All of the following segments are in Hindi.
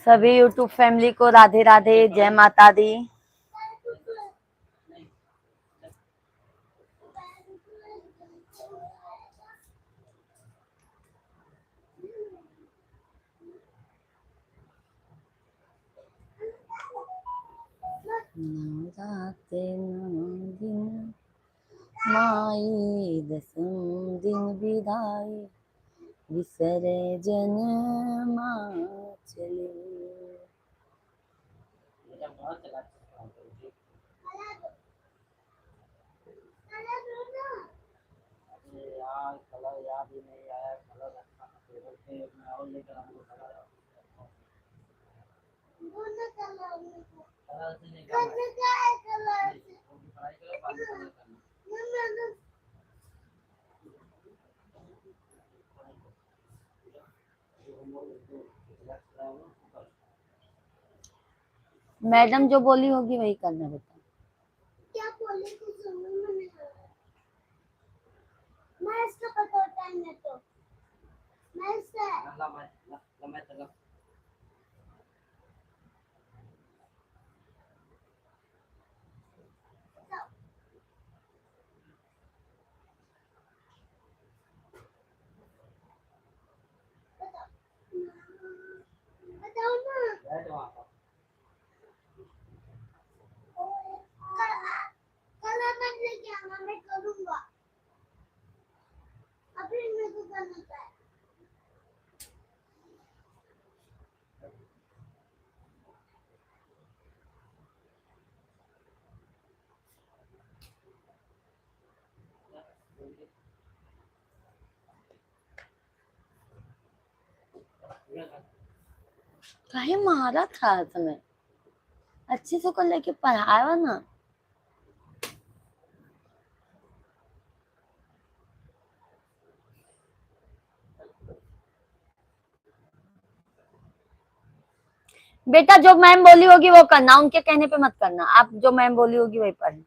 सभी यूट्यूब फैमिली को राधे राधे, जय माता दी। नवराते 9 दिन माई, 10 दिन विदाई, विसर्जन माँ चले। मैडम जो बोली होगी वही करना बेटा। क्या बोली कुछ समझ में नहीं आ रहा। मैं इसका पता टाइम है तो मैं इसका बताओ ना। कल मत लेके आना, मैं करूँगा। अभी मेरे को करना है। काहे मारा था तुम्हें? अच्छे से को लेके पढ़ाया ना। बेटा जो मैम बोली होगी वो करना, उनके कहने पे मत करना। आप जो मैम बोली होगी वही पढ़ना।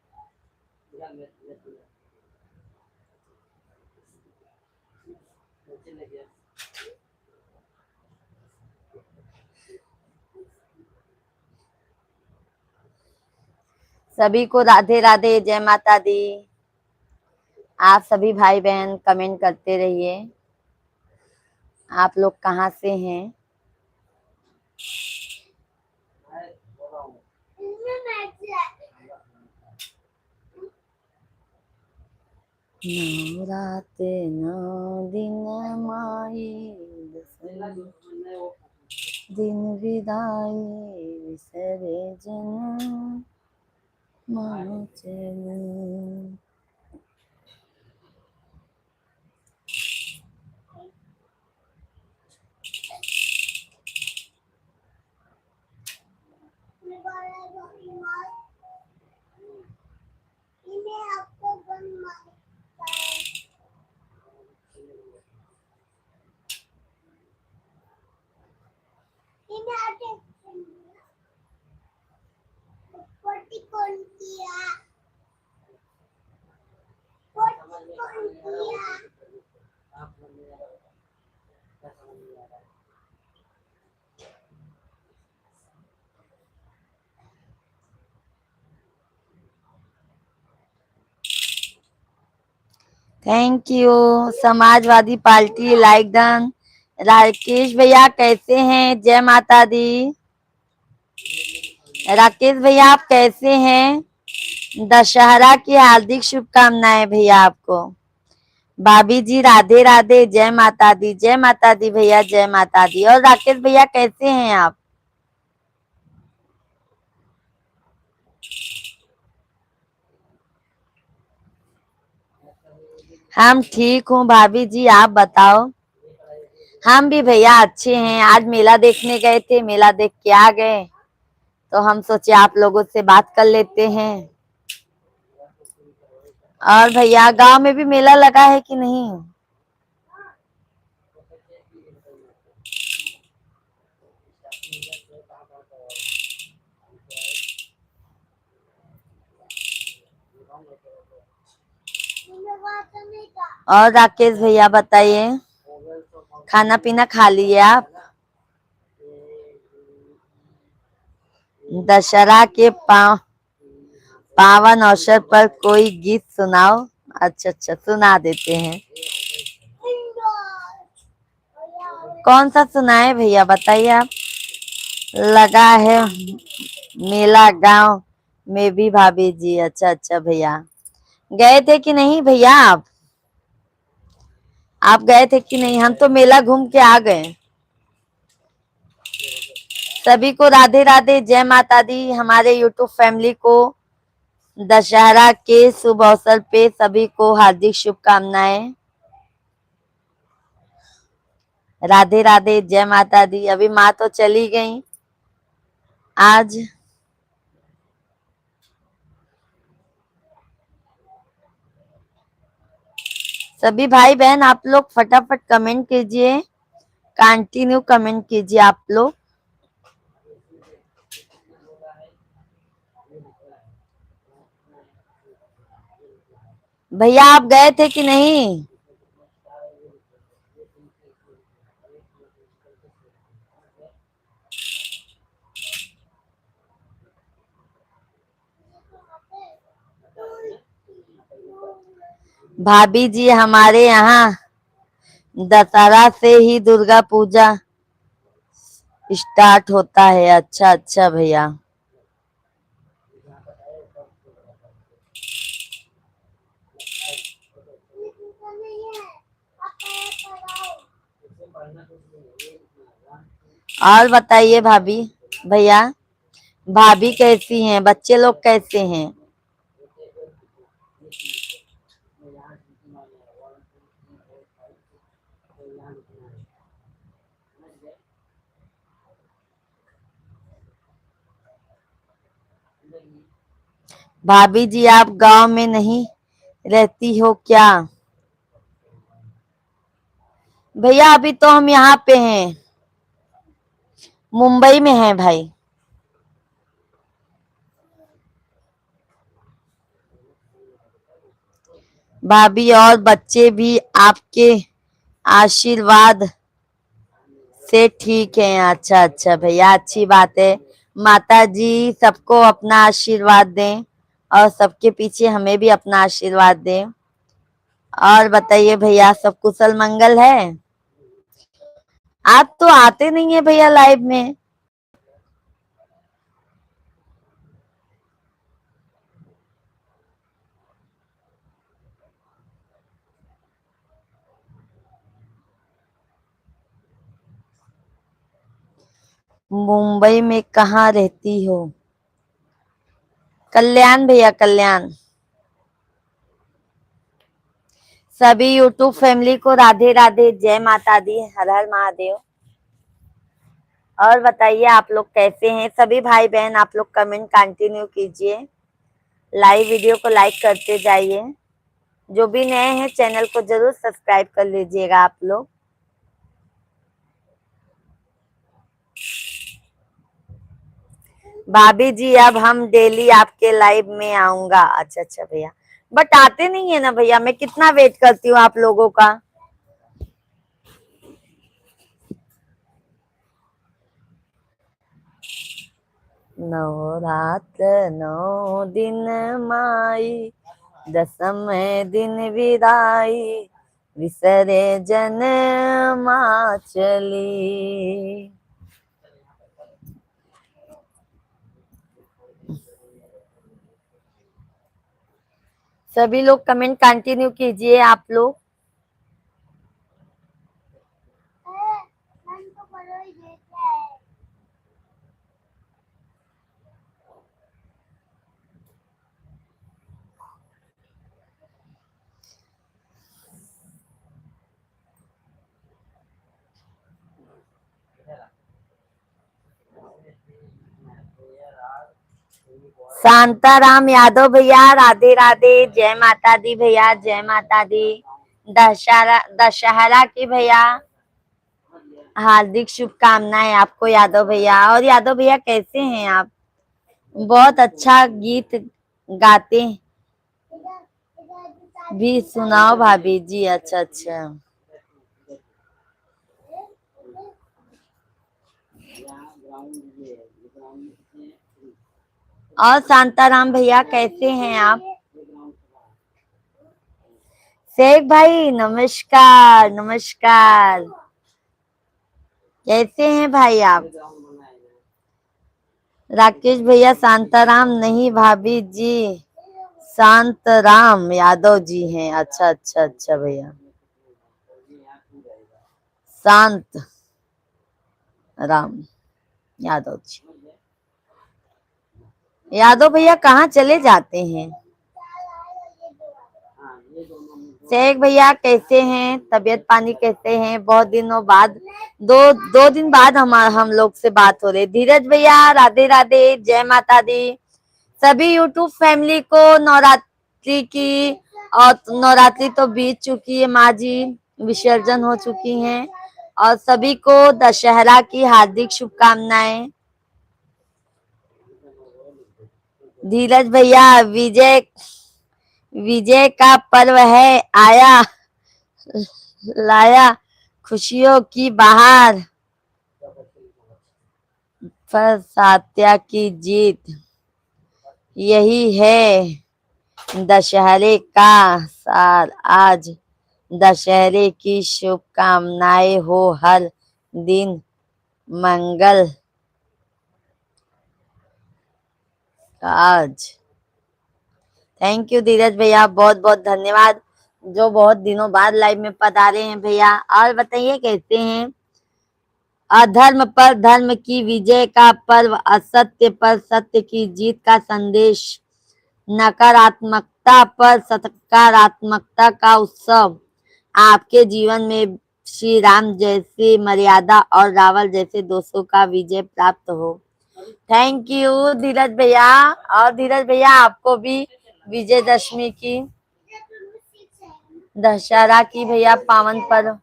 सभी को राधे राधे, जय माता दी। आप सभी भाई बहन कमेंट करते रहिए, आप लोग कहाँ से हैं। नवराते 9 दिन माई, 10 दिन विदाई, विसर्जन माँ चले। Thank you. Samajwadi party like done. Rakesh भैया कैसे हैं? जय माता दी। राकेश भैया आप कैसे हैं? दशहरा की हार्दिक शुभकामनाएं भैया आपको। भाभी जी राधे राधे, जय माता दी। जय माता दी भैया, जय माता दी। और राकेश भैया कैसे हैं आप? हम ठीक हूँ भाभी जी, आप बताओ। हम भी भैया अच्छे हैं। आज मेला देखने गए थे, मेला देख के आ गए, तो हम सोचे आप लोगों से बात कर लेते हैं। और भैया गांव में भी मेला लगा है कि नहीं? और राकेश भैया बताइए। खाना पीना खा लिए आप? दशहरा के पावन अवसर पर कोई गीत सुनाओ। अच्छा अच्छा, सुना देते हैं। कौन सा सुनाए भैया, बताइए आप। लगा है मेला गांव में भी भाभी जी। अच्छा अच्छा भैया, गए थे कि नहीं भैया आप गए थे कि नहीं? हम तो मेला घूम के आ गए। सभी को राधे राधे, जय माता दी। हमारे यूट्यूब फैमिली को दशहरा के शुभ अवसर पे सभी को हार्दिक शुभकामनाएं। राधे राधे, जय माता दी। अभी माँ तो चली गई आज। सभी भाई बहन आप लोग फटाफट कमेंट कीजिए, कंटिन्यू कमेंट कीजिए आप लोग। भैया आप गए थे कि नहीं? भाभी जी हमारे यहाँ दशहरा से ही दुर्गा पूजा स्टार्ट होता है। अच्छा अच्छा भैया। और बताइए भाभी भैया, भाभी कैसी हैं, बच्चे लोग कैसे हैं? भाभी जी आप गांव में नहीं रहती हो क्या? भैया अभी तो हम यहाँ पे हैं, मुंबई में हैं भाई। भाभी और बच्चे भी आपके आशीर्वाद से ठीक है। अच्छा अच्छा भैया, अच्छी बात है। माता जी सबको अपना आशीर्वाद दें और सबके पीछे हमें भी अपना आशीर्वाद दें। और बताइए भैया, सब कुशल मंगल है? आप तो आते नहीं है भैया लाइव में। मुंबई में कहाँ रहती हो? कल्याण भैया, कल्याण। सभी यूट्यूब फैमिली को राधे राधे, जय माता दी, हर हर महादेव। और बताइए आप लोग कैसे हैं? सभी भाई बहन आप लोग कमेंट कंटिन्यू कीजिए, लाइव वीडियो को लाइक करते जाइए। जो भी नए हैं चैनल को जरूर सब्सक्राइब कर लीजिएगा आप लोग। भाभी जी अब हम डेली आपके लाइव में आऊंगा। अच्छा अच्छा भैया, बट आते नहीं है ना भैया, मैं कितना वेट करती हूँ आप लोगों का। नवरात्र 9 दिन माई, दसम दिन विदाई, विसरे जन माँ चली। सभी लोग कमेंट कंटिन्यू कीजिए आप लोग। शांताराम यादव भैया राधे राधे, जय माता दी भैया, जय माता दी। दशहरा दशहरा की भैया हार्दिक शुभकामनाएं आपको यादव भैया। और यादव भैया कैसे हैं आप? बहुत अच्छा गीत गाते भी, सुनाओ भाभी जी। अच्छा अच्छा। और शांताराम भैया कैसे हैं आप? शेख भाई नमस्कार नमस्कार, कैसे हैं भाई आप? राकेश भैया शांताराम नहीं भाभी जी, शांतराम यादव जी हैं। अच्छा अच्छा अच्छा भैया, शांत राम यादव जी। यादव भैया कहाँ चले जाते हैं? शेख भैया कैसे हैं? तबीयत पानी कैसे हैं? बहुत दिनों बाद, दो दो दिन बाद हम लोग से बात हो रही। धीरज भैया राधे राधे, जय माता दी। सभी यूट्यूब फैमिली को नवरात्रि की, और नवरात्रि तो बीत चुकी है, माँ जी विसर्जन हो चुकी हैं, और सभी को दशहरा की हार्दिक शुभकामनाएं। धीरज भैया विजय विजय का पर्व है आया, लाया खुशियों की बहार, पर सत्या की जीत यही है दशहरे का सार। आज दशहरे की शुभकामनाएं हो हर दिन मंगल आज। थैंक यू धीरज भैया, बहुत बहुत धन्यवाद, जो बहुत दिनों बाद लाइव में पधारे हैं भैया। और बताइए कैसे हैं? अधर्म पर धर्म की विजय का पर्व, असत्य पर सत्य की जीत का संदेश, नकारात्मकता पर सकारात्मकता का उत्सव। आपके जीवन में श्री राम जैसी मर्यादा और रावण जैसे दोषों का विजय प्राप्त हो। थैंक यू धीरज भैया। और धीरज भैया आपको भी विजयदशमी की, दशहरा की भैया पावन पर्व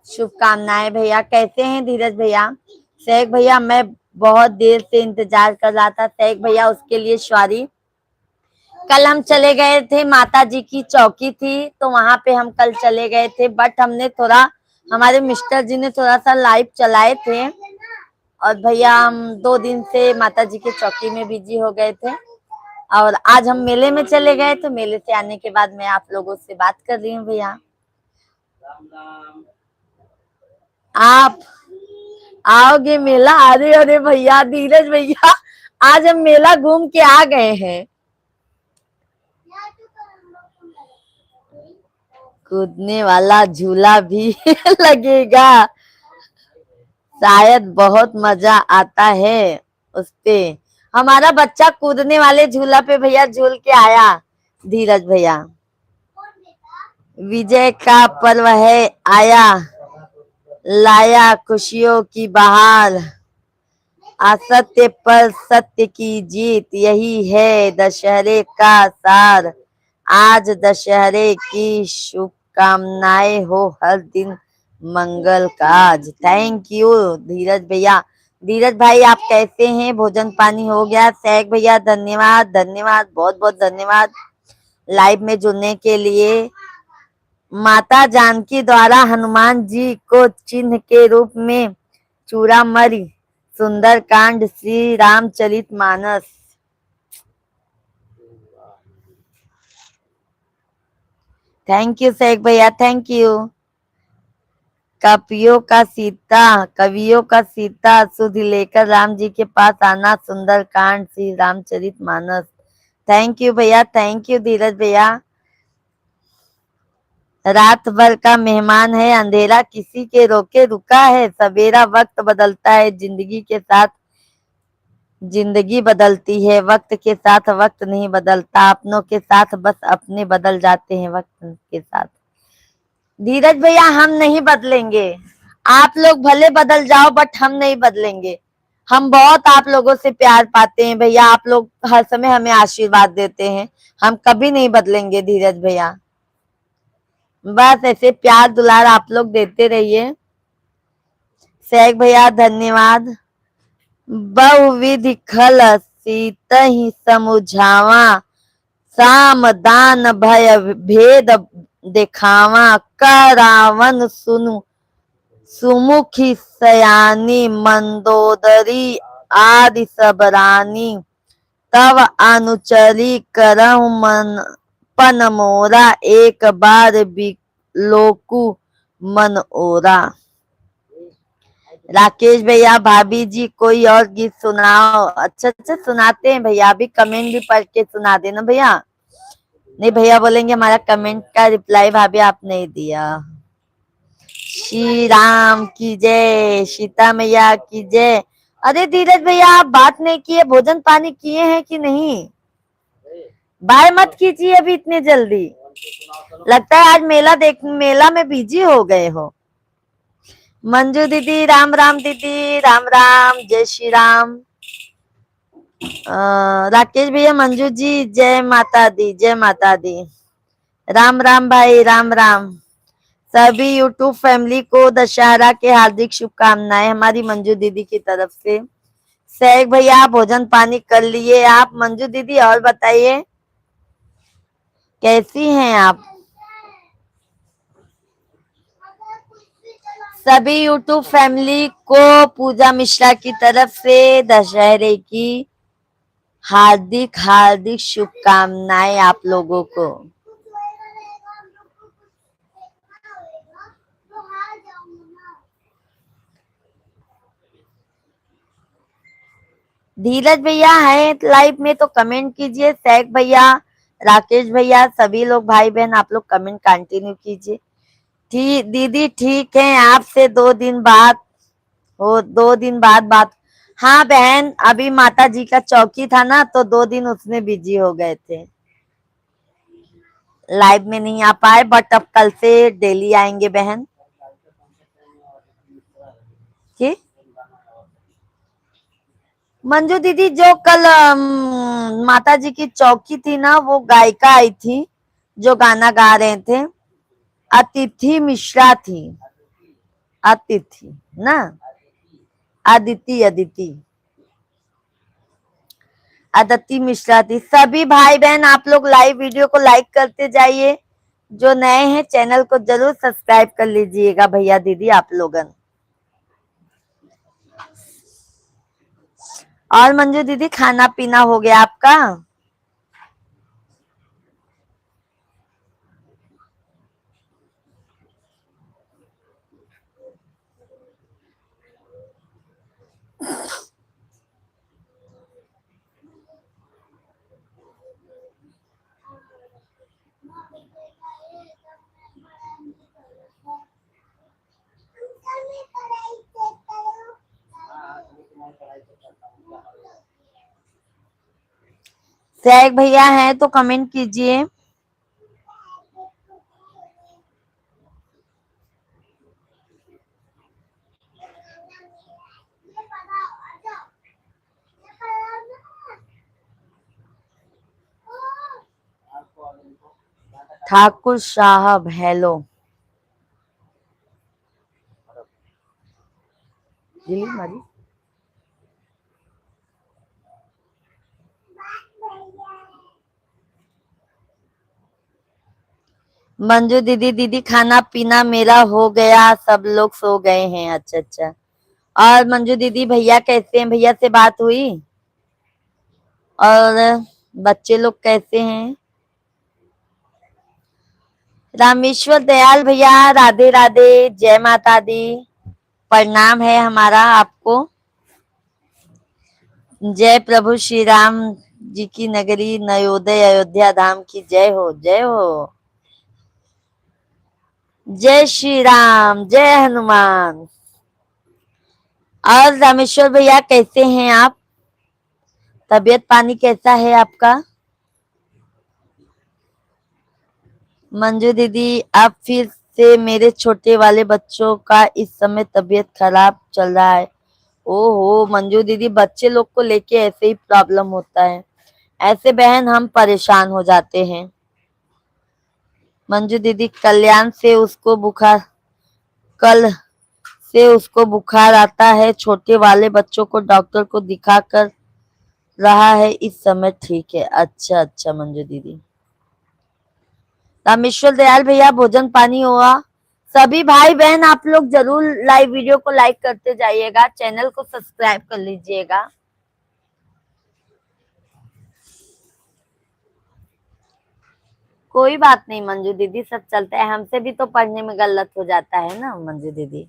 शुभकामनाएं भैया। कैसे हैं धीरज भैया? शेख भैया मैं बहुत देर से इंतजार कर रहा था। शेख भैया उसके लिए सॉरी। कल हम चले गए थे, माता जी की चौकी थी तो वहां पे हम कल चले गए थे, बट हमने थोड़ा, हमारे मिस्टर जी ने थोड़ा सा लाइव चलाए थे, और भैया हम 2 दिन से माता जी के चौकी में बिजी हो गए थे, और आज हम मेले में चले गए, तो मेले से आने के बाद मैं आप लोगों से बात कर रही हूँ भैया। आप आओगे मेला? अरे अरे भैया धीरज भैया, आज हम मेला घूम के आ गए हैं। कूदने वाला झूला भी लगेगा, शायद बहुत मजा आता है उस पे। हमारा बच्चा कूदने वाले झूला पे भैया झूल के आया। धीरज भैया विजय का पर्व है आया, लाया खुशियों की बहार, असत्य पर सत्य की जीत यही है दशहरे का सार। आज दशहरे की शुभकामनाएं हो हर दिन मंगल काज। थैंक यू धीरज भैया। धीरज भाई आप कैसे हैं? भोजन पानी हो गया? शेख भैया धन्यवाद धन्यवाद, बहुत बहुत धन्यवाद लाइव में जुड़ने के लिए। माता जानकी द्वारा हनुमान जी को चिन्ह के रूप में चूड़ामणि, सुंदर कांड, श्री रामचरित मानस। थैंक यू शेख भैया, थैंक यू। कवियों का सीता सुध लेकर राम जी के पास आना, सुंदर कांड, श्री रामचरित मानस। थैंक यू भैया, थैंक यू धीरज भैया। रात भर का मेहमान है अंधेरा, किसी के रोके रुका है, सवेरा वक्त बदलता है, जिंदगी के साथ जिंदगी बदलती है, वक्त के साथ वक्त नहीं बदलता, अपनों के साथ बस अपने बदल जाते हैं वक्त के साथ। धीरज भैया हम नहीं बदलेंगे, आप लोग भले बदल जाओ बट हम नहीं बदलेंगे। हम बहुत आप लोगों से प्यार पाते हैं भैया, आप लोग हर समय हमें आशीर्वाद देते हैं, हम कभी नहीं बदलेंगे धीरज भैया। बस ऐसे प्यार दुलार आप लोग देते रहिए। शेख भैया धन्यवाद। बहुविध खल सीत ही समुझावा, साम दान भय भेद दिखावा, करावन सुनु सुमुखी सयानी मंदोदरी आदि सबरानी तव अनुचरी करहु मन पन मोरा एक बार बिलोकु मन ओरा। राकेश भैया भाभी जी कोई और गीत सुनाओ। अच्छा अच्छा सुनाते हैं भैया, अभी कमेंट भी पढ़ के सुना देना भैया। नहीं भैया बोलेंगे हमारा कमेंट का रिप्लाई भाभी आप नहीं दिया। श्री राम की जय, सीता मैया की जय। अरे धीरज भैया आप बात नहीं किए, भोजन पानी किए हैं कि नहीं? बाय मत कीजिए अभी इतने जल्दी, लगता है आज मेला में बिजी हो गए हो। मंजू दीदी राम राम, दीदी राम राम, जय श्री राम। राकेश भैया मंजू जी जय माता दी, जय माता दी। राम राम भाई, राम राम। सभी यूट्यूब फैमिली को दशहरा के हार्दिक शुभकामनाएं हमारी मंजू दीदी की तरफ से। सैग भैया भोजन पानी कर लिए आप? मंजू दीदी और बताइए कैसी हैं आप? सभी यूट्यूब फैमिली को पूजा मिश्रा की तरफ से दशहरे की हार्दिक हार्दिक शुभकामनाएं आप लोगों को। धीरज भैया है लाइव में तो कमेंट कीजिए। सैग भैया, राकेश भैया, सभी लोग भाई बहन आप लोग कमेंट कंटिन्यू कीजिए। ठीक दीदी, ठीक है आपसे 2 दिन बाद हो, 2 दिन बाद बात। हाँ बहन, अभी माता जी का चौकी था ना तो 2 दिन उसमें बिजी हो गए थे, लाइव में नहीं आ पाए, बट अब कल से डेली आएंगे बहन। जी मंजू दीदी, जो कल माता जी की चौकी थी ना, वो गायिका आई थी जो गाना गा रहे थे, अतिथि मिश्रा थी। अतिथि ना, अदिति अदिति अदिति मिश्रा थी। सभी भाई बहन आप लोग लाइव वीडियो को लाइक करते जाइए, जो नए हैं चैनल को जरूर सब्सक्राइब कर लीजिएगा भैया दीदी आप लोगन। और मंजू दीदी खाना पीना हो गया आपका? सैग भैया हैं तो कमेंट कीजिए। ठाकुर साहब हेलो, दिल्ली मारी। मंजू दीदी, दीदी खाना पीना मेरा हो गया, सब लोग सो गए हैं। अच्छा अच्छा। और मंजू दीदी भैया कैसे हैं? भैया से बात हुई? और बच्चे लोग कैसे हैं? रामेश्वर दयाल भैया राधे राधे, जय माता दी, प्रणाम है हमारा आपको। जय प्रभु श्री राम जी की नगरी नयोदय अयोध्या धाम की जय हो, जय हो। जय श्री राम, जय हनुमान। और रामेश्वर भैया कैसे हैं आप? तबीयत पानी कैसा है आपका? मंजू दीदी अब फिर से मेरे छोटे वाले बच्चों का इस समय तबीयत खराब चल रहा है। ओहो मंजू दीदी, बच्चे लोग को लेके ऐसे ही प्रॉब्लम होता है, ऐसे बहन हम परेशान हो जाते हैं। मंजू दीदी कल्याण से उसको बुखार, कल से उसको बुखार आता है, छोटे वाले बच्चों को डॉक्टर को दिखा कर रहा है, इस समय ठीक है। अच्छा अच्छा मंजू दीदी। रामेश्वर दयाल भैया भोजन पानी हुआ? सभी भाई बहन आप लोग जरूर लाइव वीडियो को लाइक करते जाइएगा, चैनल को सब्सक्राइब कर लीजिएगा। कोई बात नहीं मंजू दीदी, सब चलता है, हमसे भी तो पढ़ने में गलत हो जाता है ना मंजू दीदी,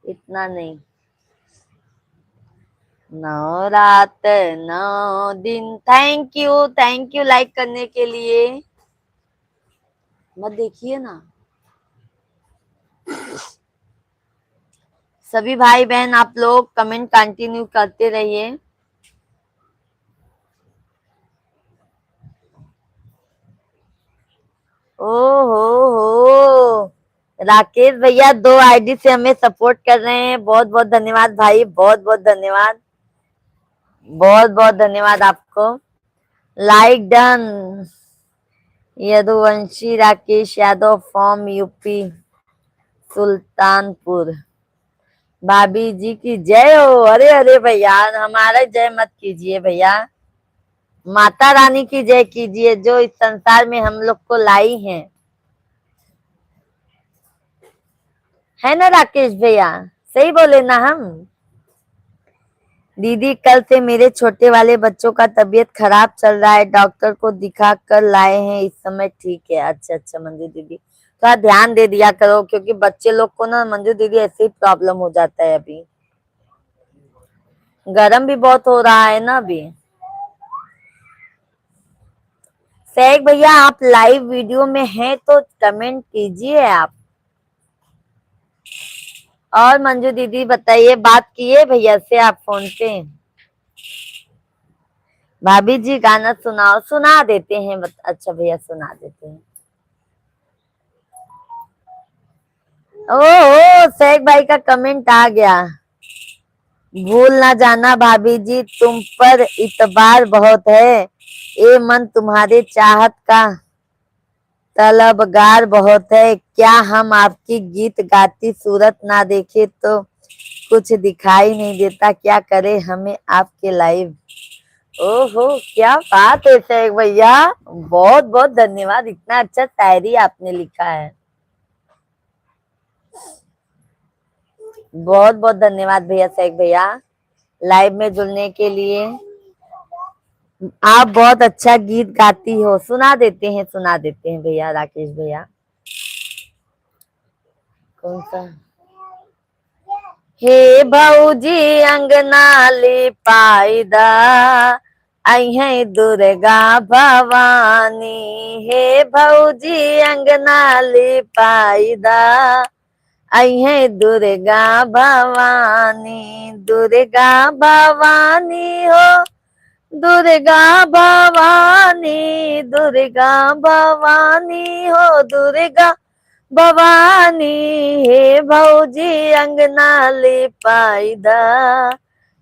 इतना नहीं। 9 रात 9 दिन। थैंक यू लाइक करने के लिए। मत देखिए ना। सभी भाई बहन आप लोग कमेंट कंटिन्यू करते रहिए। हो राकेश भैया 2 आईडी से हमें सपोर्ट कर रहे हैं, बहुत बहुत धन्यवाद भाई, बहुत बहुत धन्यवाद, बहुत बहुत धन्यवाद आपको। Like done. Yaduvanshi Rakesh Yadav from UP Sultanpur. भाभी जी की जय हो। अरे अरे भैया हमारा जय मत कीजिए भैया, माता रानी की जय कीजिए जो इस संसार में हम लोग को लाई है ना राकेश भैया, सही बोले ना हम। दीदी कल से मेरे छोटे वाले बच्चों का तबीयत खराब चल रहा है, डॉक्टर को दिखा कर लाए हैं, इस समय ठीक है। अच्छा अच्छा मंजू दीदी, थोड़ा ध्यान दे दिया करो क्योंकि बच्चे लोग को ना मंजू दीदी ऐसे ही प्रॉब्लम हो जाता है। अभी गर्म भी बहुत हो रहा है ना अभी। सैग भैया आप लाइव वीडियो में हैं तो कमेंट कीजिए आप। और मंजू दीदी बताइए, बात किए भैया से आप फोन पे? भाभी जी गाना सुनाओ, सुना देते हैं। अच्छा भैया सुना देते हैं। ओह सैग भाई का कमेंट आ गया। भूल ना जाना भाभी जी तुम पर इतबार बहुत है, ये मन तुम्हारे चाहत का तलबगार बहुत है, क्या हम आपकी गीत गाती सूरत ना देखे तो कुछ दिखाई नहीं देता, क्या करे हमें आपके लाइव। ओहो क्या बात है सैग भैया, बहुत बहुत धन्यवाद, इतना अच्छा शायरी आपने लिखा है, बहुत बहुत धन्यवाद भैया सैग भैया लाइव में जुड़ने के लिए। आप बहुत अच्छा गीत गाती हो, सुना देते हैं भैया राकेश भैया। कौन सा? हे भौजी अंगना ले पायदा, आई है दुर्गा भवानी, हे भौजी अंगना ले पायदा, आई है दुर्गा भवानी, दुर्गा भवानी हो, दुर्गा भवानी, दुर्गा भवानी हो, दुर्गा भवानी, हे भौजी अंगना ले पायदा,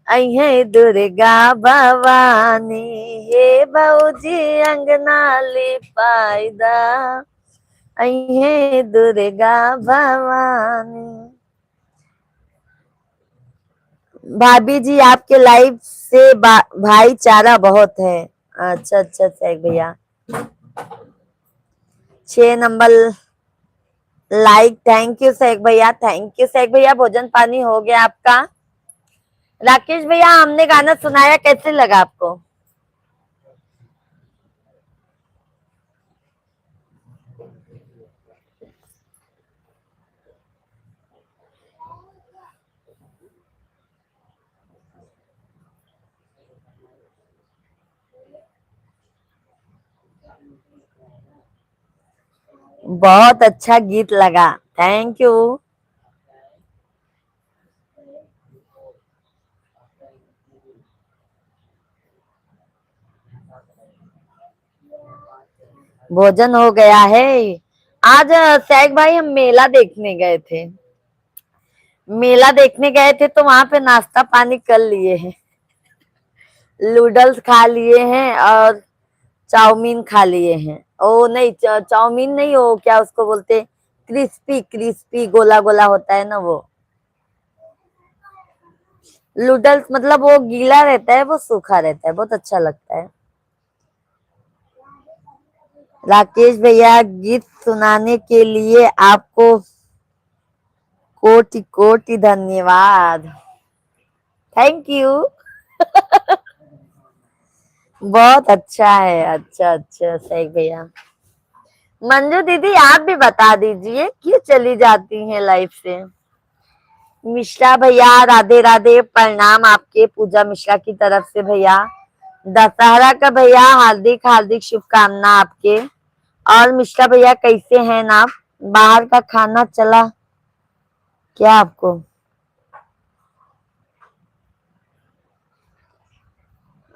आई है दुर्गा भवानी, हे भौजी अंगना ले पायदा, आई है दुर्गा भवानी। भाभी जी आपके लाइफ से भाईचारा बहुत है। अच्छा अच्छा सैग भैया 6 नंबर लाइक, थैंक यू सैग भैया, थैंक यू सैग भैया। भोजन पानी हो गया आपका? राकेश भैया हमने गाना सुनाया कैसे लगा आपको? बहुत अच्छा गीत लगा, थैंक यू। भोजन हो गया है। आज सैग भाई हम मेला देखने गए थे, मेला देखने गए थे तो वहां पे नाश्ता पानी कर लिए हैं, नूडल्स खा लिए हैं और चाउमीन खा लिए हैं। ओ नहीं चाउमीन नहीं, हो क्या उसको बोलते, क्रिस्पी क्रिस्पी गोला गोला होता है ना वो नूडल्स, मतलब वो गीला रहता है वो सूखा रहता है, बहुत अच्छा लगता है। राकेश भैया गीत सुनाने के लिए आपको कोटि कोटि धन्यवाद, थैंक यू। बहुत अच्छा है, अच्छा अच्छा सही भैया। मंजू दीदी आप भी बता दीजिए क्यों चली जाती हैं लाइफ से। मिश्रा भैया राधे राधे, प्रणाम आपके पूजा मिश्रा की तरफ से भैया। दशहरा का भैया हार्दिक हार्दिक शुभकामना आपके। और मिश्रा भैया कैसे हैं आप? बाहर का खाना चला क्या आपको?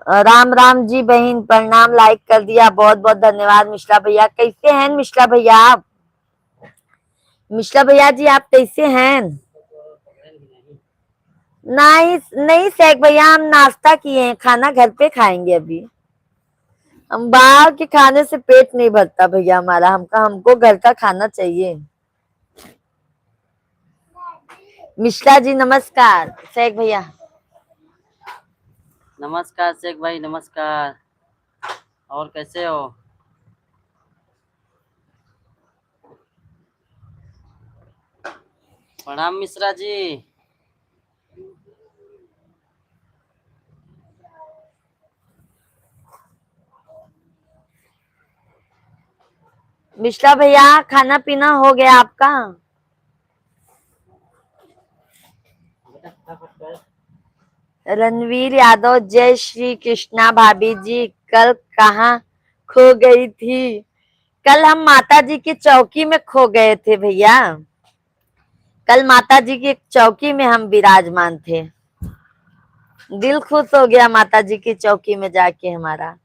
राम राम जी बहन, प्रणाम, लाइक कर दिया, बहुत बहुत धन्यवाद मिश्रा भैया। कैसे हैं मिश्रा भैया आप? मिश्रा भैया जी आप कैसे हैं? नहीं नहीं शेख भैया, हम नाश्ता किए हैं, खाना घर पे खाएंगे अभी। हम बाहर के खाने से पेट नहीं भरता भैया हमारा, हमको घर का खाना चाहिए। मिश्रा जी नमस्कार। शेख भैया नमस्कार शेख भाई, नमस्कार। और कैसे हो? प्रणाम मिश्रा जी। मिश्रा भैया खाना पीना हो गया आपका? रणवीर यादव, जय श्री कृष्णा भाभी जी, कल कहाँ खो गई थी? कल हम माता जी की चौकी में खो गए थे भैया। कल माता जी की चौकी में हम विराजमान थे। दिल खुश हो गया माता जी की चौकी में जाके हमारा।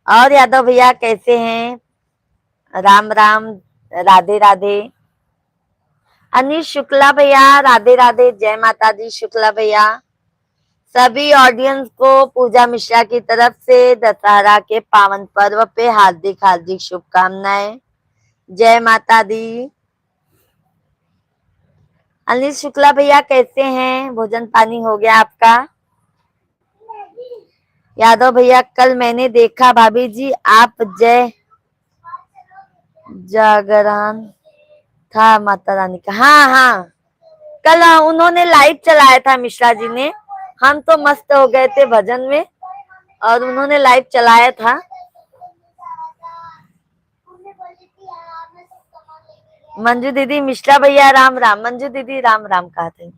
और यादव भैया कैसे हैं? राम राम, राधे राधे। अनिल शुक्ला भैया राधे राधे, जय माता दी शुक्ला भैया। सभी ऑडियंस को पूजा मिश्रा की तरफ से दशहरा के पावन पर्व पे हार्दिक हार्दिक शुभकामनाएं। जय माता दी। अनिल शुक्ला भैया कैसे हैं? भोजन पानी हो गया आपका? यादव भैया कल मैंने देखा भाभी जी आप जय जागरण था माता रानी का। हाँ हाँ, कल उन्होंने लाइव चलाया था मिश्रा जी ने, हम तो मस्त हो गए थे भजन में, और उन्होंने लाइव चलाया था। मंजू दीदी मिश्रा भैया राम राम। मंजू दीदी राम राम कहा थे।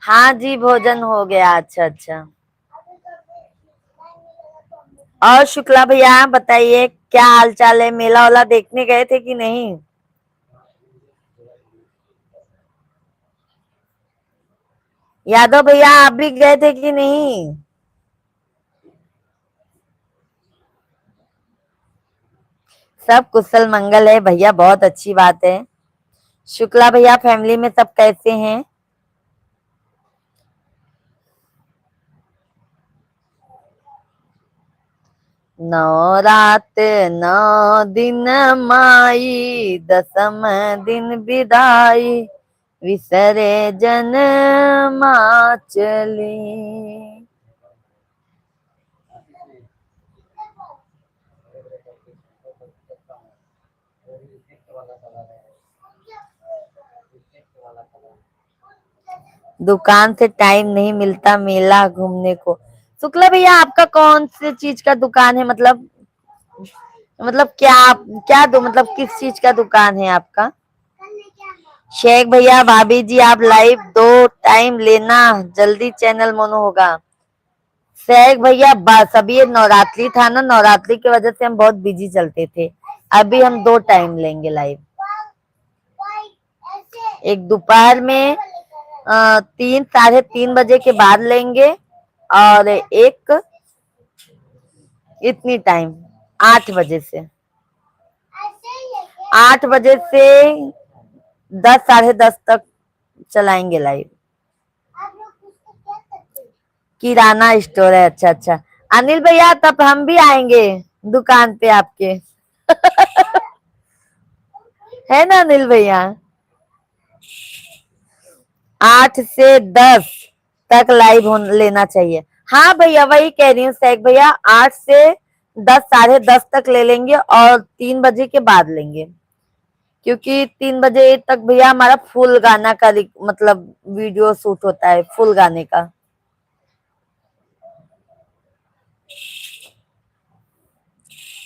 हाँ जी भोजन हो गया, अच्छा अच्छा। और शुक्ला भैया बताइए क्या हाल चाल है? मेला वाला देखने गए थे कि नहीं? यादव भैया आप भी गए थे कि नहीं? सब कुशल मंगल है भैया, बहुत अच्छी बात है। शुक्ला भैया फैमिली में सब कैसे हैं? नौ रात नौ दिन माई, दसम दिन विदाई, विसरे जन माँ चली। दुकान से टाइम नहीं मिलता मेला घूमने को। शुक्ला भैया आपका कौन सी चीज का दुकान है? मतलब क्या क्या दो मतलब किस चीज का दुकान है आपका? शेख भैया भाभी जी आप लाइव 2 टाइम लेना, जल्दी चैनल मोनो होगा। शेख भैया बस अभी ये नवरात्रि था ना, नवरात्रि की वजह से हम बहुत बिजी चलते थे। अभी हम 2 टाइम लेंगे लाइव। एक दोपहर में 3 साढ़े 3 बजे के बाद लेंगे, और एक इतनी टाइम 8 बजे से, 8 बजे से 10 साढ़े 10 तक चलाएंगे लाइव। किराना स्टोर है, अच्छा अच्छा। अनिल भैया तब हम भी आएंगे दुकान पे आपके। है ना अनिल भैया? 8 से 10 तक लाइव लेना चाहिए। हाँ भैया वही कह रही हूँ शेख भैया, 8 से 10 साढ़े 10 तक ले लेंगे और 3 बजे के बाद लेंगे, क्योंकि 3 बजे तक भैया हमारा फुल गाना का मतलब वीडियो शूट होता है, फुल गाने का।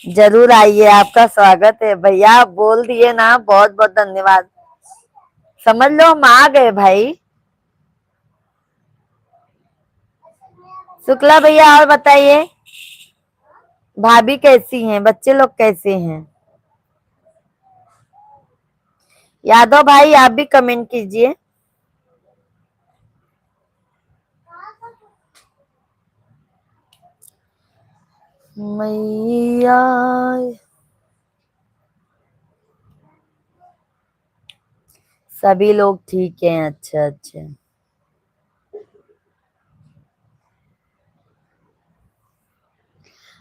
जरूर आइए, आपका स्वागत है भैया। आप बोल दिए ना, बहुत बहुत धन्यवाद। समझ लो हम आ गए भाई। शुक्ला भैया और बताइए, भाभी कैसी हैं, बच्चे लोग कैसे हैं? यादव भाई आप भी कमेंट कीजिए। मैया सभी लोग ठीक हैं। अच्छा अच्छा।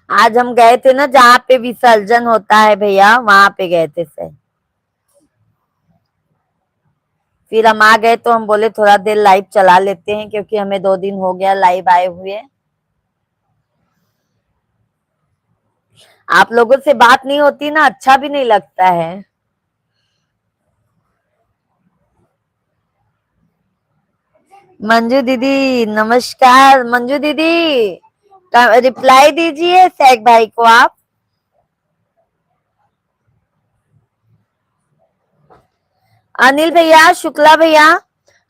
आज हम गए थे ना जहाँ पे विसर्जन होता है भैया, वहां पे गए थे सर। फिर हम आ गए तो हम बोले थोड़ा देर लाइव चला लेते हैं, क्योंकि हमें 2 दिन हो गया लाइव आए हुए। आप लोगों से बात नहीं होती ना, अच्छा भी नहीं लगता है। मंजू दीदी नमस्कार। मंजू दीदी रिप्लाई दीजिए सैक भाई को आप। अनिल भैया, शुक्ला भैया,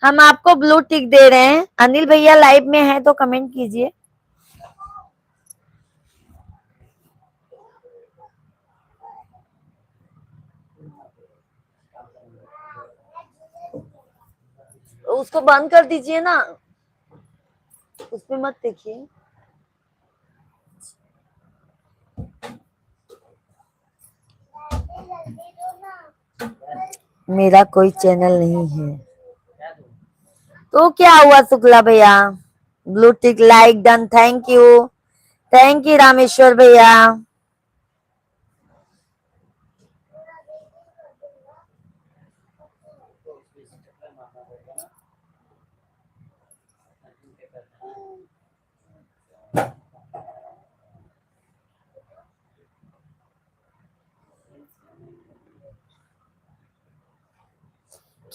हम आपको ब्लू टिक दे रहे हैं। अनिल भैया लाइव में हैं तो कमेंट कीजिए। उसको बंद कर दीजिए ना, उसमें मत देखिए। मेरा कोई चैनल नहीं है तो क्या हुआ शुक्ला भैया? Blue tick like done, thank you. Thank you Rameshwar भैया।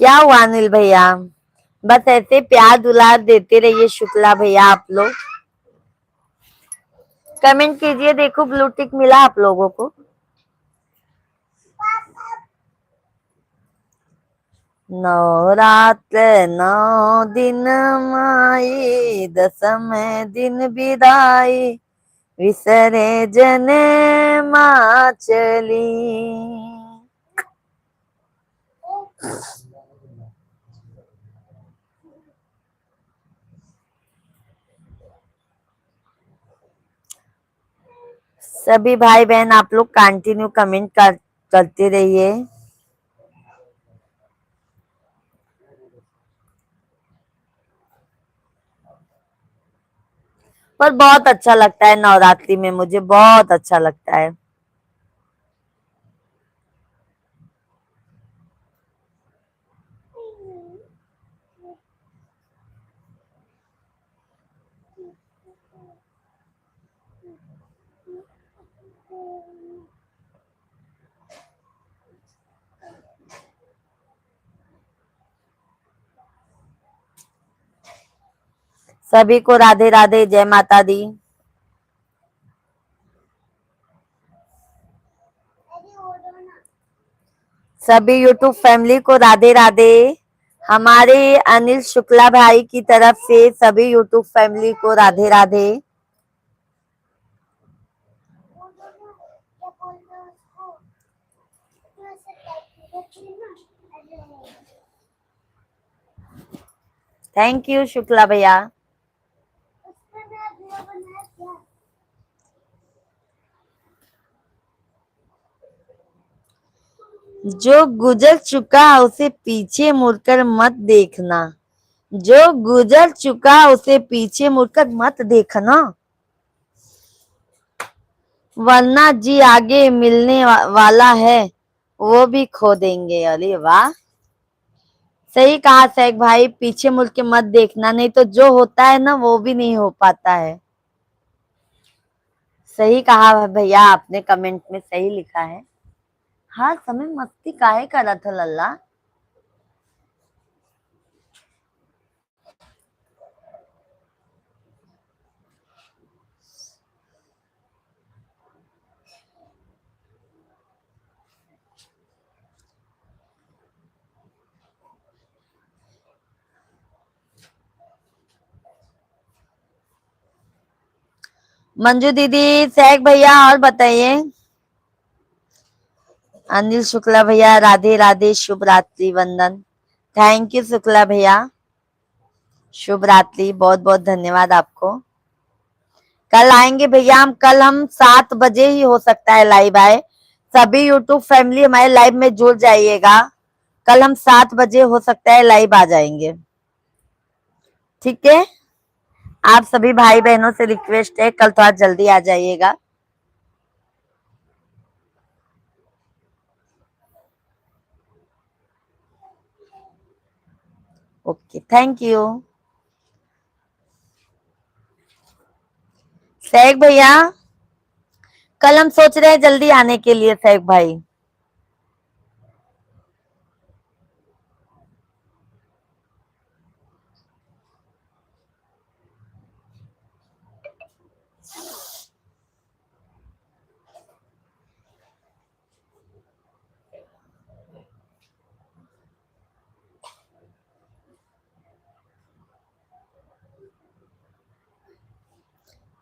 क्या हुआ अनिल भैया? बस ऐसे प्यार दुलार देते रहिए शुक्ला भैया। आप लोग कमेंट कीजिए। देखो ब्लू टिक मिला आप लोगों को। नवरात्र 9 दिन माई, दसम दिन विदाई, विसरे जने माँ चली। सभी भाई बहन आप लोग कंटिन्यू कमेंट करते रहिए। पर बहुत अच्छा लगता है नवरात्रि में, मुझे बहुत अच्छा लगता है। सभी को राधे राधे, जय माता दी। सभी यूट्यूब फैमिली को राधे राधे। हमारे अनिल शुक्ला भाई की तरफ से सभी यूट्यूब फैमिली को राधे राधे। थैंक यू शुक्ला भैया। जो गुजर चुका उसे पीछे मुड़कर मत देखना। जो गुजर चुका उसे पीछे मुड़कर मत देखना, वरना जी आगे मिलने वाला है वो भी खो देंगे। अरे वाह, सही कहा सैक भाई। पीछे मुड़ के मत देखना, नहीं तो जो होता है ना वो भी नहीं हो पाता है। सही कहा भैया, आपने कमेंट में सही लिखा है। हर समय मस्ती काहे करत है लल्ला। मंजू दीदी, सैक भैया, और बताइए। अनिल शुक्ला भैया, राधे राधे, शुभ रात्रि वंदन। थैंक यू शुक्ला भैया, शुभ रात्रि, बहुत बहुत धन्यवाद आपको। कल आएंगे भैया हम, कल हम 7 बजे ही हो सकता है लाइव आए। सभी यूट्यूब फैमिली हमारे लाइव में जुड़ जाइएगा। कल हम 7 बजे हो सकता है लाइव आ जाएंगे, ठीक है। आप सभी भाई बहनों से रिक्वेस्ट है, कल थोड़ा जल्दी आ जाइएगा। Okay, thank you. सैक भैया, कल हम सोच रहे हैं जल्दी आने के लिए सैक भाई।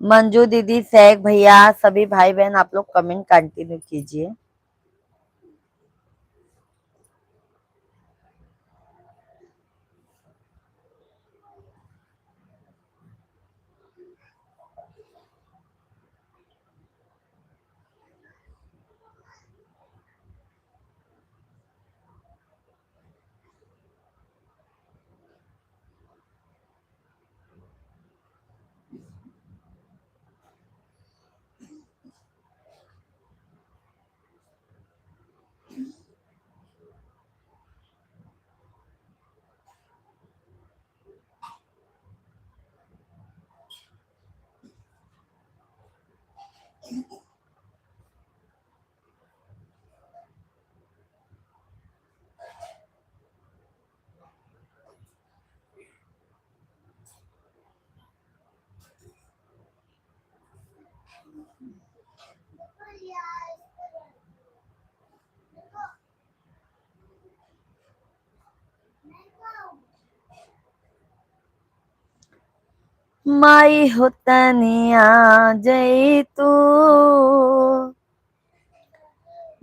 मंजू दीदी, सैक भैया, सभी भाई बहन आप लोग कमेंट कंटिन्यू कीजिए। माई हो तनिया जई तू,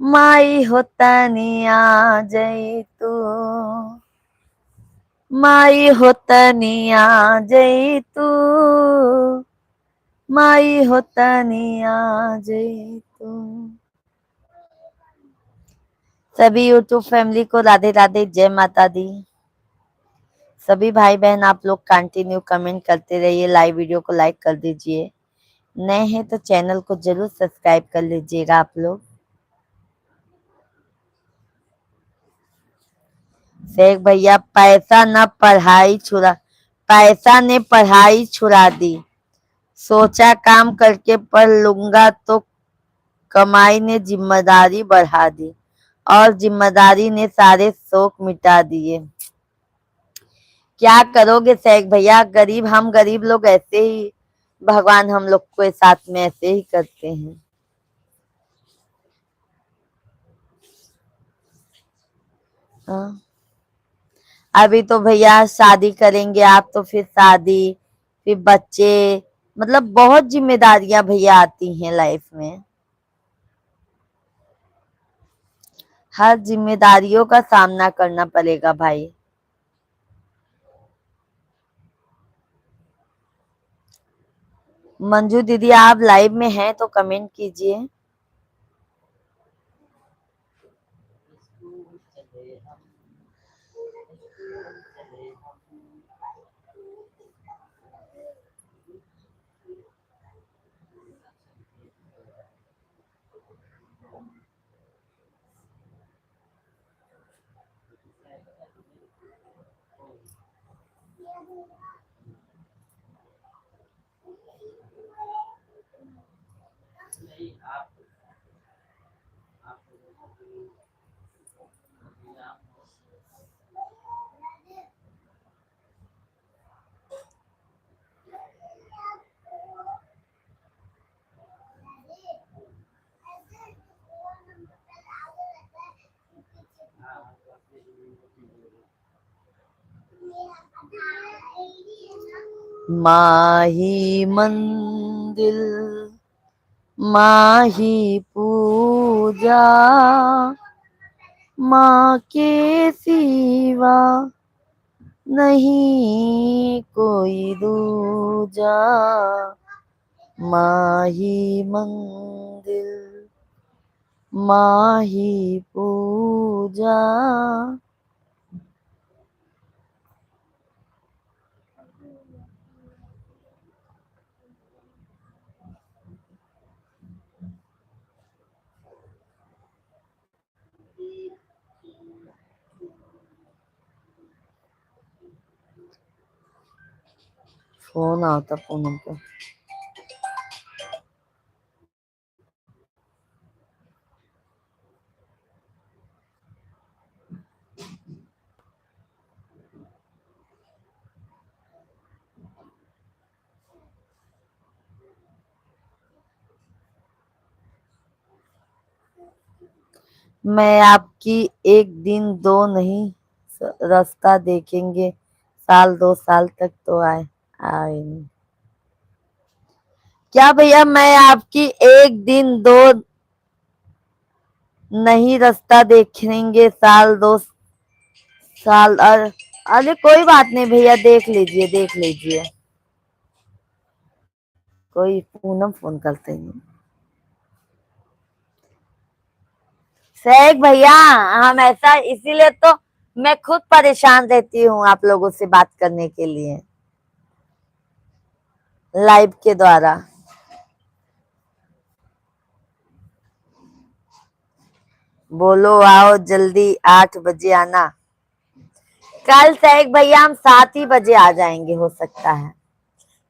माई हो तनिया जई तू, माई हो तनिया जई तू, माई हो तनिया जई तू। सभी यूट्यूब फैमिली को राधे राधे, जय माता दी। सभी भाई बहन आप लोग कंटिन्यू कमेंट करते रहिए, लाइव वीडियो को लाइक कर दीजिए। नए हैं तो चैनल को जरूर सब्सक्राइब कर लीजिएगा आप लोग। शेख भैया, पैसा न पढ़ाई छुड़ा, पैसा ने पढ़ाई छुड़ा दी, सोचा काम करके पढ़ लूंगा तो कमाई ने जिम्मेदारी बढ़ा दी, और जिम्मेदारी ने सारे शौक मिटा दिए। क्या करोगे शेख भैया, गरीब, हम गरीब लोग ऐसे ही, भगवान हम लोग को साथ में ऐसे ही करते हैं। हाँ। अभी तो भैया शादी करेंगे आप तो फिर शादी, फिर बच्चे, मतलब बहुत जिम्मेदारियां भैया आती हैं लाइफ में। हर जिम्मेदारियों का सामना करना पड़ेगा भाई। मंजू दीदी, आप लाइव में हैं तो कमेंट कीजिए। माही मंदिर माही पूजा माँ के सिवा नहीं कोई दूजा माही मंदिर माही पूजा। फोन आता पूनम को। मैं आपकी एक दिन दो नहीं रास्ता देखेंगे साल दो साल तक तो आए आए नहीं। क्या भैया मैं आपकी एक दिन दो नहीं रास्ता देखेंगे साल दो साल अरे कोई बात नहीं भैया देख लीजिए देख लीजिए। कोई पूनम फोन करते हैं। शेख भैया हम ऐसा इसीलिए तो मैं खुद परेशान रहती हूँ आप लोगों से बात करने के लिए लाइव के द्वारा। बोलो आओ जल्दी 8 बजे आना। कल शेख भैया हम 7 ही बजे आ जाएंगे हो सकता है।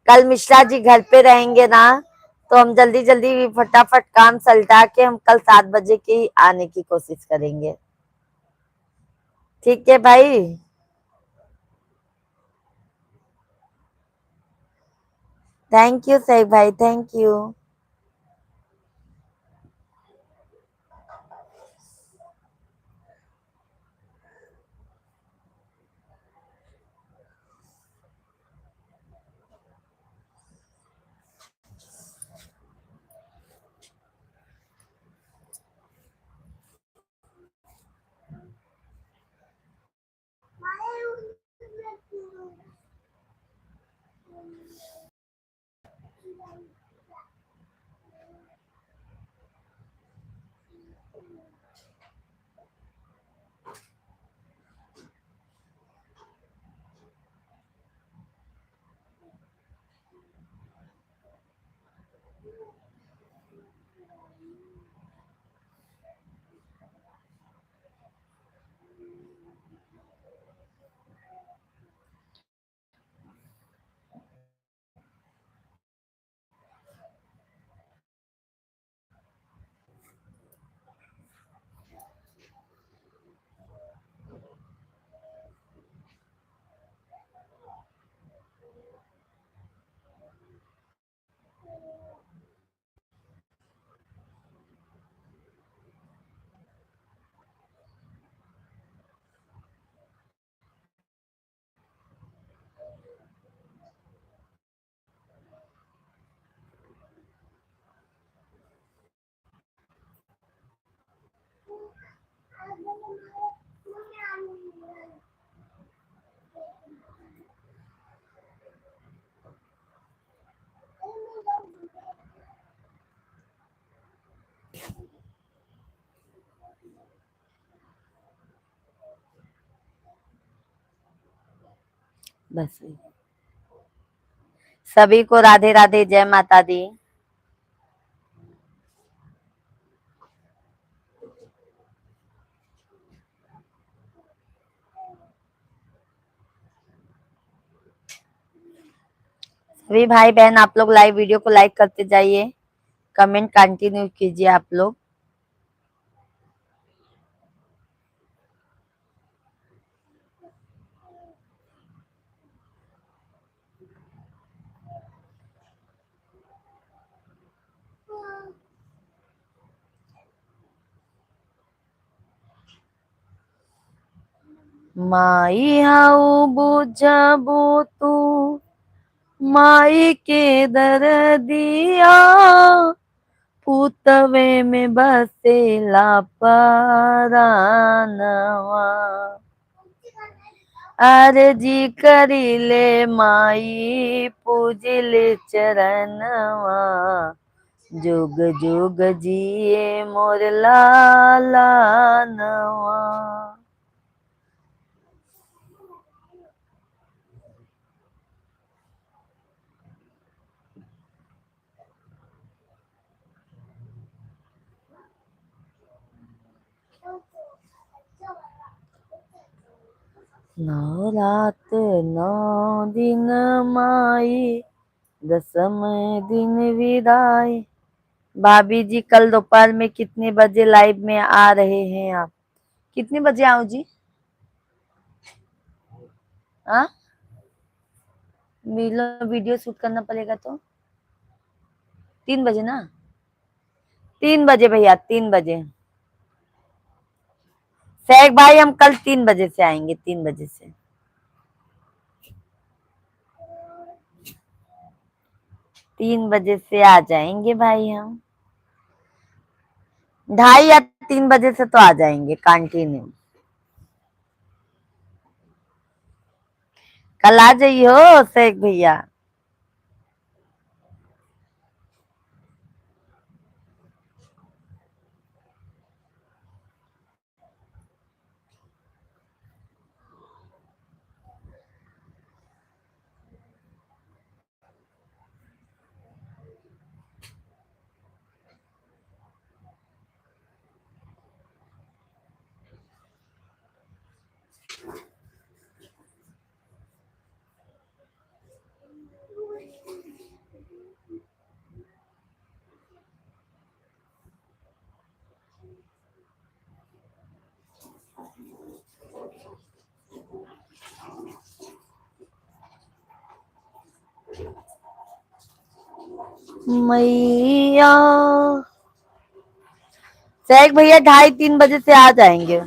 कल मिश्रा जी घर पे रहेंगे ना तो हम जल्दी जल्दी फटाफट काम सलटा के हम कल 7 बजे के ही आने की कोशिश करेंगे। ठीक है भाई। थैंक यू शेख भाई थैंक यू। बस सभी को राधे राधे जय माता दी। सभी भाई बहन आप लोग लाइव वीडियो को लाइक करते जाइए। कमेंट कंटिन्यू कीजिए आप लोग। माई हाउ बुझबू तू माई के दर्दिया पूतवे में बसेला परानवा। अर्जी करिले माई पूजिले चरणवा, जुग जुग जिए मोर लालनवा। नौ रात 9 दिन माई, दसम दिन विदाई। भाभी जी कल दोपहर में कितने बजे लाइव में आ रहे हैं आप? कितने बजे आऊं जी? हाँ, मिलो वीडियो शूट करना पड़ेगा तो 3 बजे ना। 3 बजे भैया, 3 बजे। शेख भाई हम कल 3 बजे से आएंगे, 3 बजे से। 3 बजे से आ जाएंगे भाई हम। 2:30 या 3 बजे से तो आ जाएंगे कंटिन्यू। कल आ जाइयो शेख भैया। मैया शेख भैया 2:30-3 बजे से आ जाएंगे।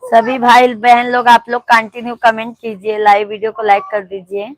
सभी भाई बहन लोग आप लोग कंटिन्यू कमेंट कीजिए, लाइव वीडियो को लाइक कर दीजिए।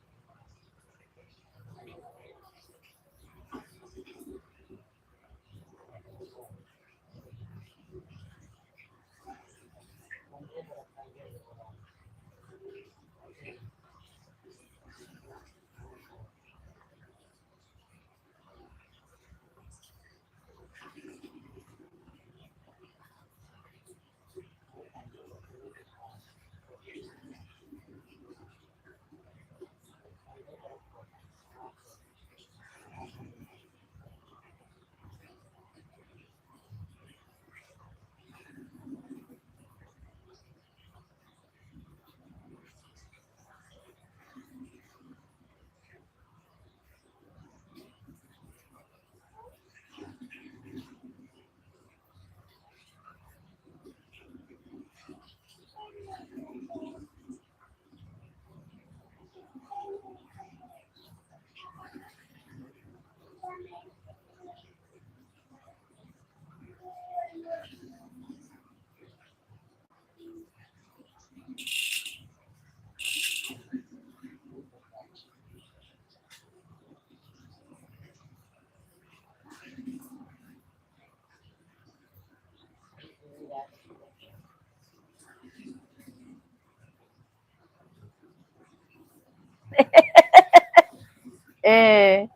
ए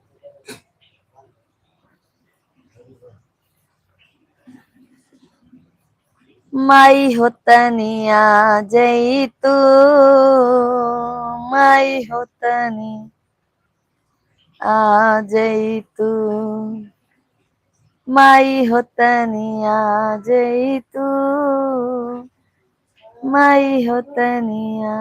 माई हो तनिया जई तू, माई हो तनी आ जई तू माई हो तनी आ जई तू माई हो तनिया।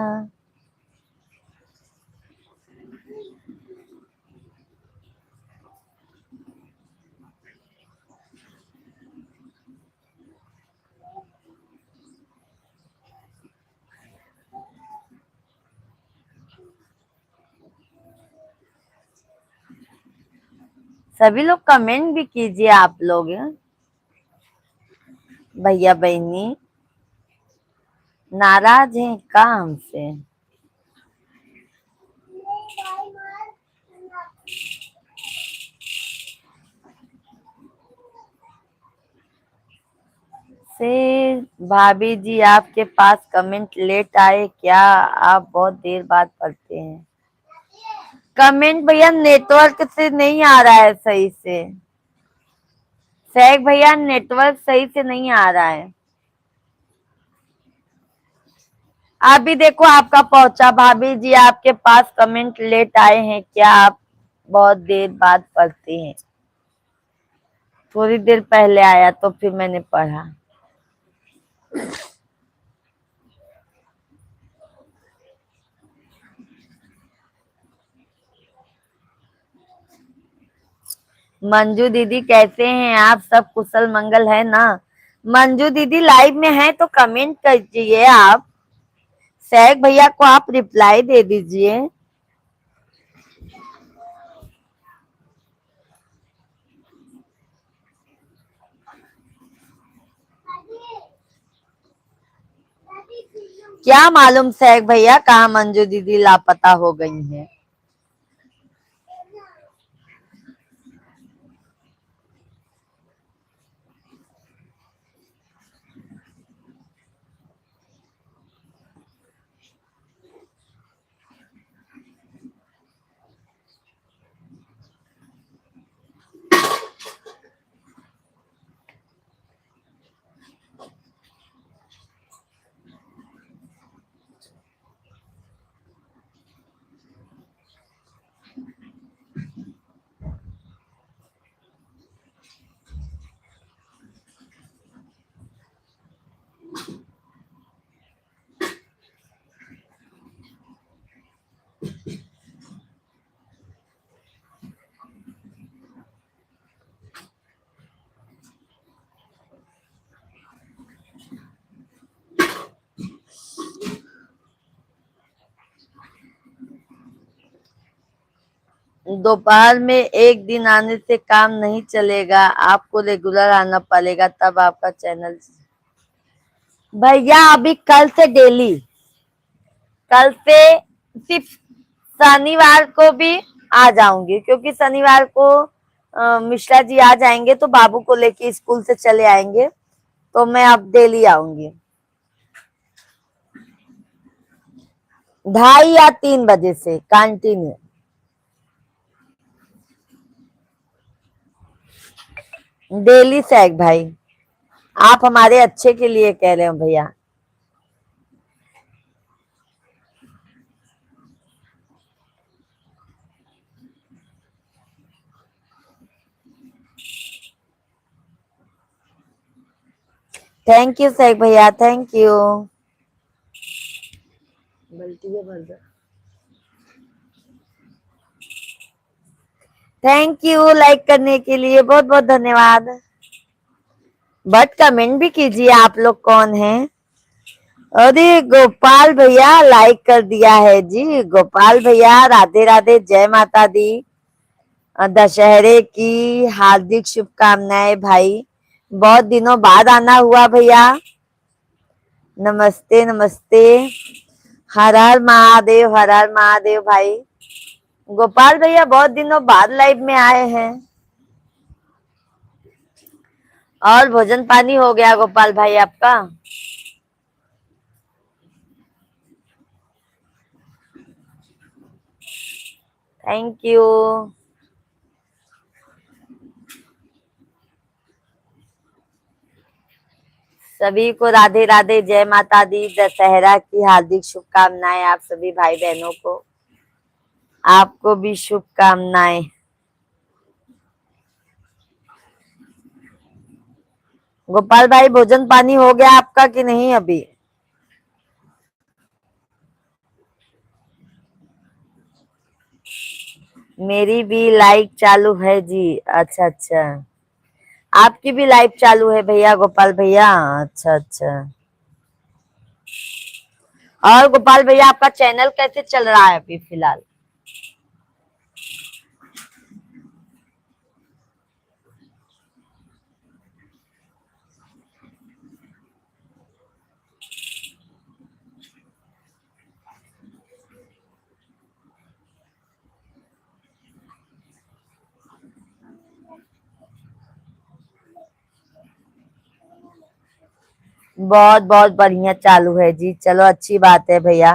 सभी लोग कमेंट भी कीजिए आप लोग, भैया बहनी नाराज हैं क्या हमसे? से भाभी जी आपके पास कमेंट लेट आए क्या? आप बहुत देर बाद पढ़ते हैं कमेंट। भैया नेटवर्क से नहीं आ रहा है सही से। सैग भैया नेटवर्क सही से नहीं आ रहा है। अभी देखो आपका पहुंचा। भाभी जी आपके पास कमेंट लेट आए हैं क्या? आप बहुत देर बाद पढ़ते हैं। थोड़ी देर पहले आया तो फिर मैंने पढ़ा। मंजू दीदी कैसे हैं आप? सब कुशल मंगल है ना? मंजू दीदी लाइव में है तो कमेंट कीजिए आप। सैग भैया को आप रिप्लाई दे दीजिए। क्या मालूम सैग भैया कहाँ मंजू दीदी लापता हो गई हैं। दोपहर में एक दिन आने से काम नहीं चलेगा, आपको रेगुलर आना पड़ेगा तब आपका चैनल। भैया अभी कल से डेली, कल से सिर्फ शनिवार को भी आ जाऊंगी क्योंकि शनिवार को मिश्रा जी आ जाएंगे तो बाबू को लेके स्कूल से चले आएंगे तो मैं अब डेली आऊंगी 2:30 या 3 बजे से कंटिन्यू। डेली सैग भाई, आप हमारे अच्छे के लिए कह रहे हो भैया। थैंक यू सैग भैया, thank you. Thank you like करने के लिए, बहुत बहुत धन्यवाद। बट कमेंट भी कीजिए आप लोग कौन हैं। अरे गोपाल भैया लाइक कर दिया है जी। गोपाल भैया राधे राधे, जय माता दी। दशहरे की हार्दिक शुभकामनाएं भाई। बहुत दिनों बाद आना हुआ भैया। नमस्ते नमस्ते। हर हर महादेव, हर हर महादेव भाई। गोपाल भैया बहुत दिनों बाद लाइव में आए हैं। और भोजन पानी हो गया गोपाल भाई आपका? Thank you. सभी को राधे राधे, जय माता दी। दशहरा की हार्दिक शुभकामनाएं आप सभी भाई बहनों को। आपको भी शुभकामनाएं। गोपाल भाई, भोजन पानी हो गया आपका कि नहीं अभी? मेरी भी लाइव चालू है जी। अच्छा अच्छा, आपकी भी लाइव चालू है भैया, गोपाल भैया। अच्छा अच्छा। और गोपाल भैया, आपका चैनल कैसे चल रहा है अभी फिलहाल? बहुत बहुत बढ़िया चालू है जी। चलो अच्छी बात है भैया।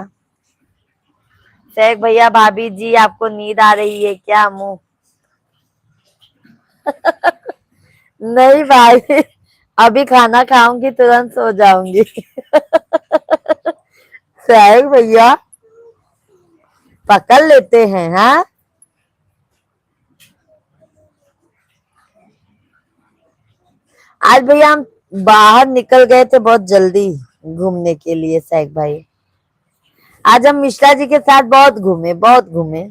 शेख भैया, भाभी जी आपको नींद आ रही है क्या? मुंह नहीं भाई, अभी खाना खाऊंगी तुरंत सो जाऊंगी। शेख भैया पकड़ लेते हैं, हाँ। आज भैया हम बाहर निकल गए थे बहुत जल्दी घूमने के लिए शेख भाई। आज हम मिश्रा जी के साथ बहुत घूमे, बहुत घूमे।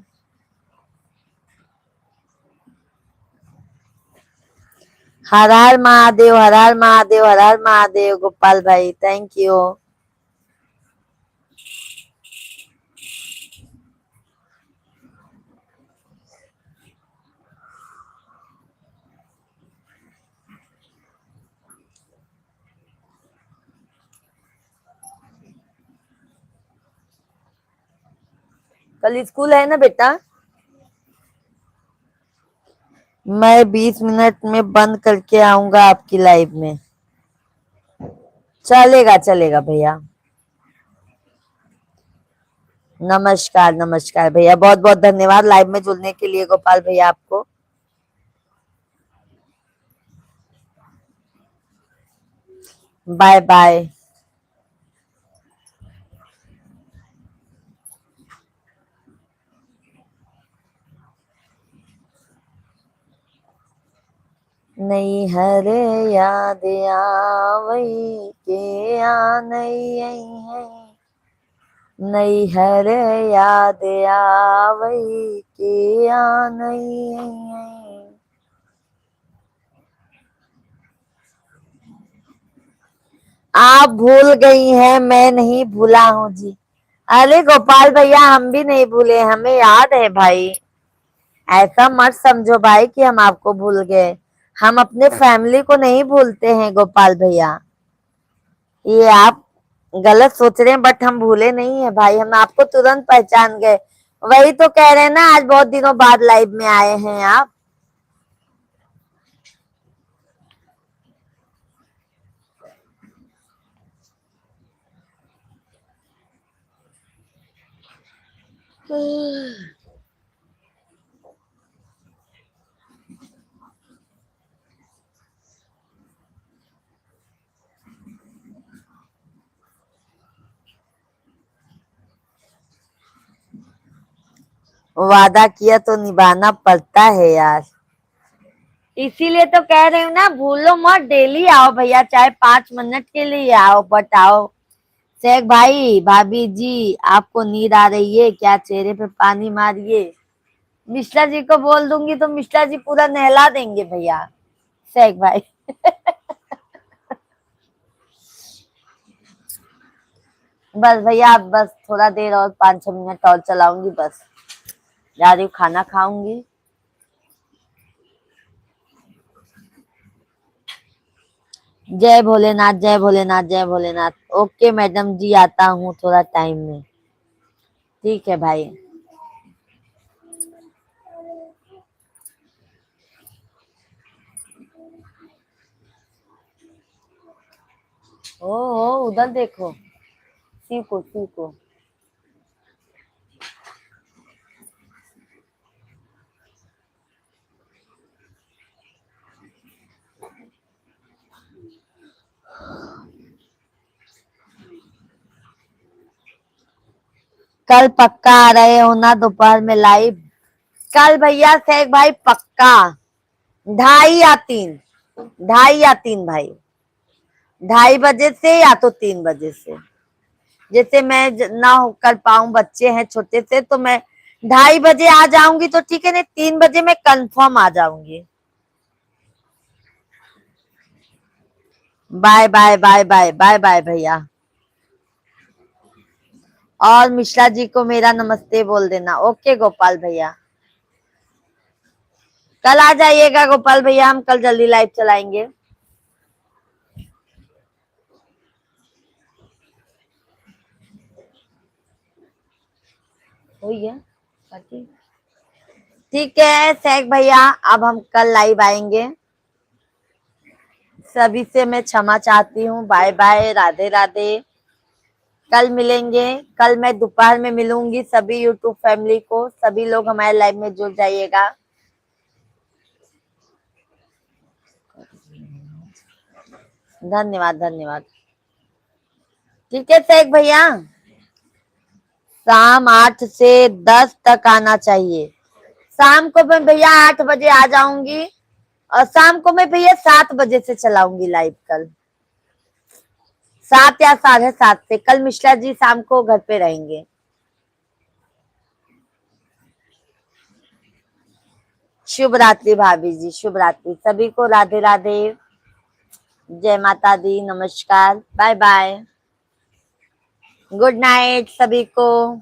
हर हर महादेव, हर हर महादेव, हर हर महादेव गोपाल भाई, थैंक यू। कल स्कूल है ना बेटा? मैं 20 मिनट में बंद करके आऊंगा आपकी लाइव में। चलेगा चलेगा भैया। नमस्कार नमस्कार भैया, बहुत बहुत धन्यवाद लाइव में जुड़ने के लिए गोपाल भैया आपको। Bye bye. नहीं हरे याद आवई के आ नहीं है। नहीं हरे याद आवई के आ नहीं है। आप भूल गई हैं, मैं नहीं भूला हूँ जी। अरे गोपाल भैया, हम भी नहीं भूले, हमें याद है भाई। ऐसा मत समझो भाई कि हम आपको भूल गए। हम अपने फैमिली को नहीं भूलते हैं गोपाल भैया। ये आप गलत सोच रहे हैं, बट हम भूले नहीं है भाई, हम आपको तुरंत पहचान गए। वही तो कह रहे हैं ना, आज बहुत दिनों बाद लाइव में आए हैं आप। वादा किया तो निभाना पड़ता है यार। इसीलिए तो कह रही हूँ ना, भूलो मत, डेली आओ भैया, चाहे 5 मिनट के लिए आओ, बट आओ। शेख भाई, भाभी जी आपको नींद आ रही है क्या? चेहरे पे पानी मारिए। मिश्रा जी को बोल दूंगी तो मिश्रा जी पूरा नहला देंगे भैया। शेख भाई। बस भैया, आप बस थोड़ा देर और 5-6 मिनट और चलाऊंगी, बस जा रही हूँ, खाना खाऊंगी। जय भोलेनाथ, जय भोलेनाथ, जय भोलेनाथ। ओके मैडम जी, आता हूँ थोड़ा टाइम में। ठीक है भाई। ओ उधर देखो, सीखो सीखो। कल पक्का आ रहे हो ना दोपहर में लाइव? कल भैया शेख भाई पक्का 2:30 या 3, 2:30 या 3 भाई, 2:30 बजे से या तो 3 बजे से। जैसे मैं ना हो कर पाऊं, बच्चे हैं छोटे से, तो मैं 2:30 बजे आ जाऊंगी तो ठीक है, नहीं 3 बजे मैं कंफर्म आ जाऊंगी। Bye bye bye bye bye bye भैया। और मिश्रा जी को मेरा नमस्ते बोल देना। ओके गोपाल भैया, कल आ जाइएगा गोपाल भैया, हम कल जल्दी लाइव चलाएंगे। हुई है ठीक है शेख भैया, अब हम कल लाइव आएंगे। सभी से मैं क्षमा चाहती हूँ। Bye bye, Radhe Radhe. कल मिलेंगे। कल मैं दोपहर में मिलूंगी सभी यूट्यूब फैमिली को। सभी लोग हमारे लाइव में जुड़ जाइएगा। धन्यवाद धन्यवाद। ठीक है शेख भैया, शाम 8 से 10 तक आना चाहिए। शाम को मैं भैया 8 बजे आ जाऊंगी, और शाम को मैं भैया 7 बजे से चलाऊंगी लाइव। कल 7 या 7:30 से। कल मिश्रा जी शाम को घर पे रहेंगे। शुभ रात्रि भाभी जी, शुभ रात्रि सभी को। राधे राधे, जय माता दी, नमस्कार, बाय बाय, गुड नाइट सभी को।